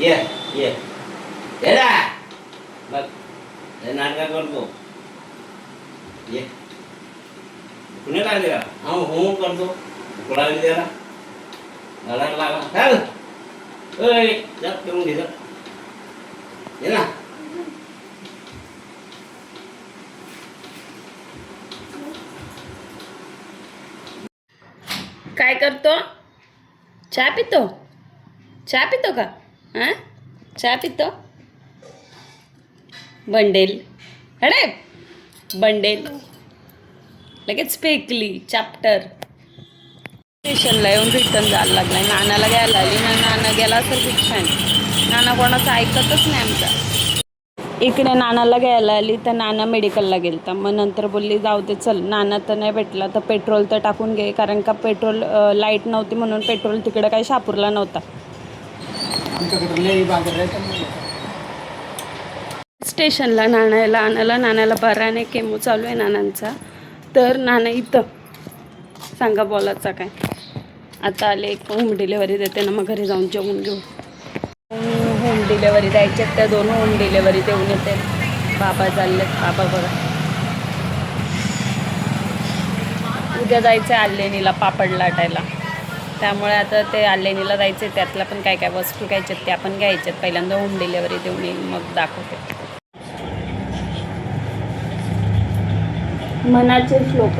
ये ये ये ना बघ हे नाटक करतो ये कुणी लागले का हो करतो कोणाला द्यायला लढायला लागला चल ओय जात करून घे ये ना काय करतो? चहा पितो? चहा पितो का? हां चहा पितो? बंडेल अरे बंडेल लगेच फेकली चॅप्टर. स्टेशनला येऊन रिटर्न जायला लागलाय. नानाला घ्यायला आली ना, नाना गेला असेल रिक्षाने. नाना कोणाचं ऐकतच नाही आमचा. इकडे नानाला घ्यायला आली तर नाना मेडिकलला गेलता. मग नंतर बोलली जाऊ दे चल, नाना तर नाही भेटला तर पेट्रोल तर टाकून घे, कारण का पेट्रोल लाईट नव्हती म्हणून पेट्रोल तिकडे काही शापूरला नव्हता. स्टेशनला नानाला आणायला, नानाला बरा नाही, केमो चालू आहे नानांचा. तर नाना इथं सांगा बोलायचा काय. आता आले एक होम डिलेवरी देते ना, मग घरी जाऊन जेवून घेऊ. होम डिलेवरी द्यायचे त्या 2 होम डिलेवरी देऊन येते. बाबा चाललेत. बाबा बघा उद्या जायचं आहे आलेनीला पापड लाटायला. त्यामुळे आता ते आलेनीला जायचं आहे. त्यातल्या पण काय काय वस्तू घ्यायच्यात त्या पण घ्यायच्यात. पहिल्यांदा होम डिलेवरी देऊन येईल, मग दाखवते. मनाचे श्लोक.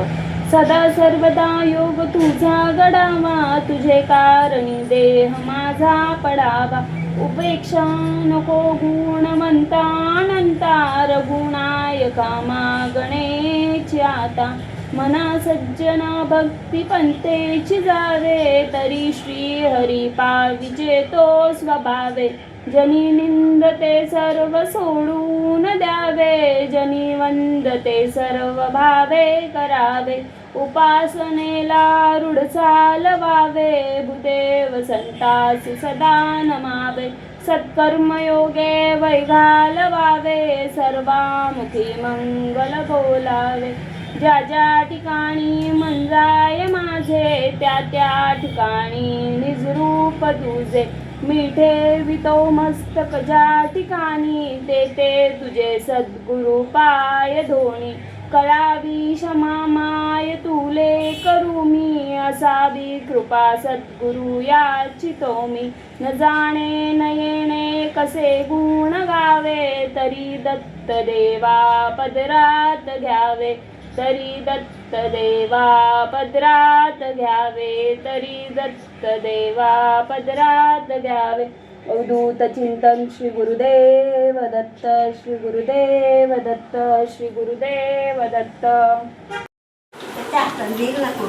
सदा सर्वदा योग तुझा घडावा, तुझे कारणी देह माझा पडावा. उपेक्षा नको गुणवंता अनंता, रघुनायका मागणेची आता. मना सज्जना भक्ती पंथेची जावे, तरी श्री हरी पाविजे तो स्वभावे. जनी निंदते सर्व सोडून द्यावे, जनी वंदते सर्व भावे करावे. उपासनेला रूढ चालवावे, भूदेव संतास सदा नमावे. सत्कर्मयोगे वै घालवावे, सर्वामुखी मंगल बोलावे. ज्या ज्या ठिकाणी मन जाय माझे, त्या त्या ठिकाणी निजरूप तुझे. मी ठेवितो मस्तक ज्या ठिकाणी, ते ते तुझे सद्गुरु पाय धोणी. करावी क्षमा माय तुले करू मी, असावी कृपा सद्गुरु याचितो मी. न जाणे न येणे कसे गुण गावे, तरी दत्त देवा पदरात घ्यावे. तरी दत्त देवा पदरात घ्यावे, तरी दत्त देवा पदरात घ्यावे. अवधूत चिंतन श्री गुरुदेव दत्त, श्री गुरुदेव दत्त, श्री गुरुदेव दत्त.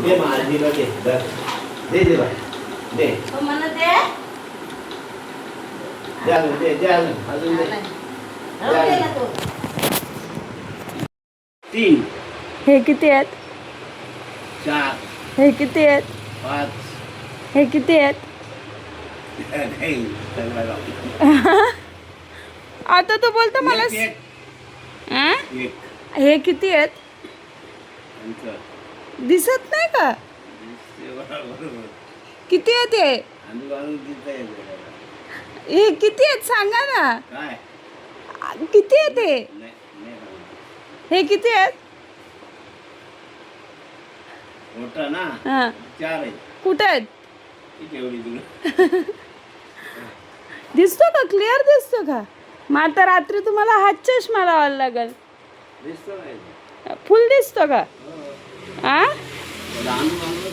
दे माजीला दे दे दे बाय दे मला दे दे अजून दे 3 हे किती आहेत? 4 हे किती आहेत? 5 हे किती आहेत? आता तू बोलतो मला आ? हे किती आहेत? दिसत नाही का? किती आहेत हे? हे किती आहेत सांगा ना. किती आहेत हे? हे किती आहेत? मोठा ना हा 4 आहेत. कुठे आहेत? तुला दिसतो का? क्लिअर दिसतो का? मग आता रात्री तुम्हाला हात चष्मा लावायला लागेल. दिसतो नाही फुल दिसतो का? आ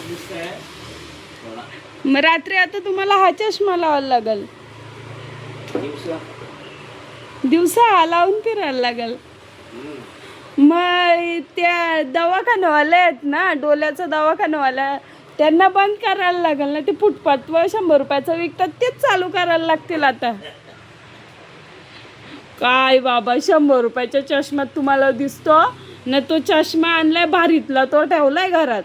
दिसतंय मग रात्री आता तुम्हाला हा चष्मा लावायला लागेल. दिवसा लावून फिरायला लागेल. मग त्या दवाखानावाल्या आहेत ना, डोल्याचा दवाखानावाल्या, त्यांना बंद करायला लागेल ना. ते फुटपाथ 100 रुपयाचं विकतात, तेच चालू करायला लागतील आता. काय बाबा 100 रुपयाच्या चष्म्यात तुम्हाला दिसतो ना? तो चष्मा आणलाय भारीतला, तो ठेवलाय घरात.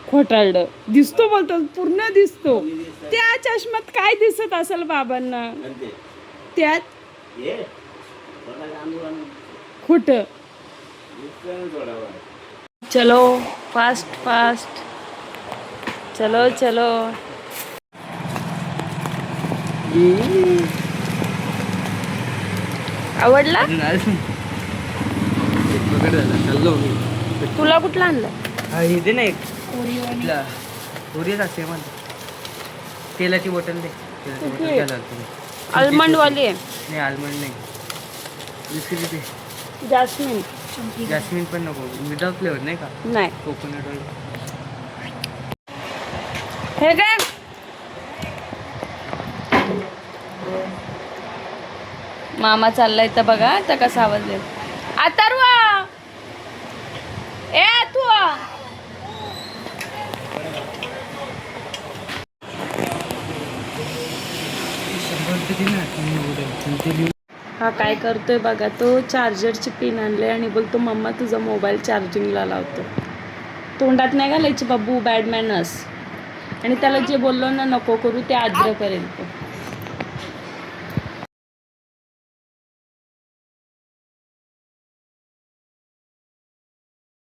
खोटारडं दिसतो बोलतो, पूर्ण दिसतो. त्या चष्म्यात काय दिसत असेल बाबांना? त्यात खोट. चलो फास्ट फास्ट, चलो चलो. आवडला? पकड झाला चाललो मी. तुला कुठला आणलं? हा हे दे ना एक ओरिओ असते मला तेलाची बॉटल दे. तेलाची बॉटल कुठली? काय लागते? आल्मंड वाली आहे. नाही आल्मंड नाही दुसरी दे. जास्मिन. जास्मिन पण नको विदाउट फ्लेवर नाही का? नाही. Coconut oil. हे काय? मामा चाललाय तर बघा आता कसा आवाज देत. अथर्व ए तू हा काय करतोय बघा तो. चार्जरची पिन आणले आणि बोलतो मम्मा तुझा मोबाईल चार्जिंगला लावतो. तोंडात नाही घालायची बाबू, बॅड मॅनर्स. आणि त्याला जे बोललो ना नको करू ते आग्रह करेल तो.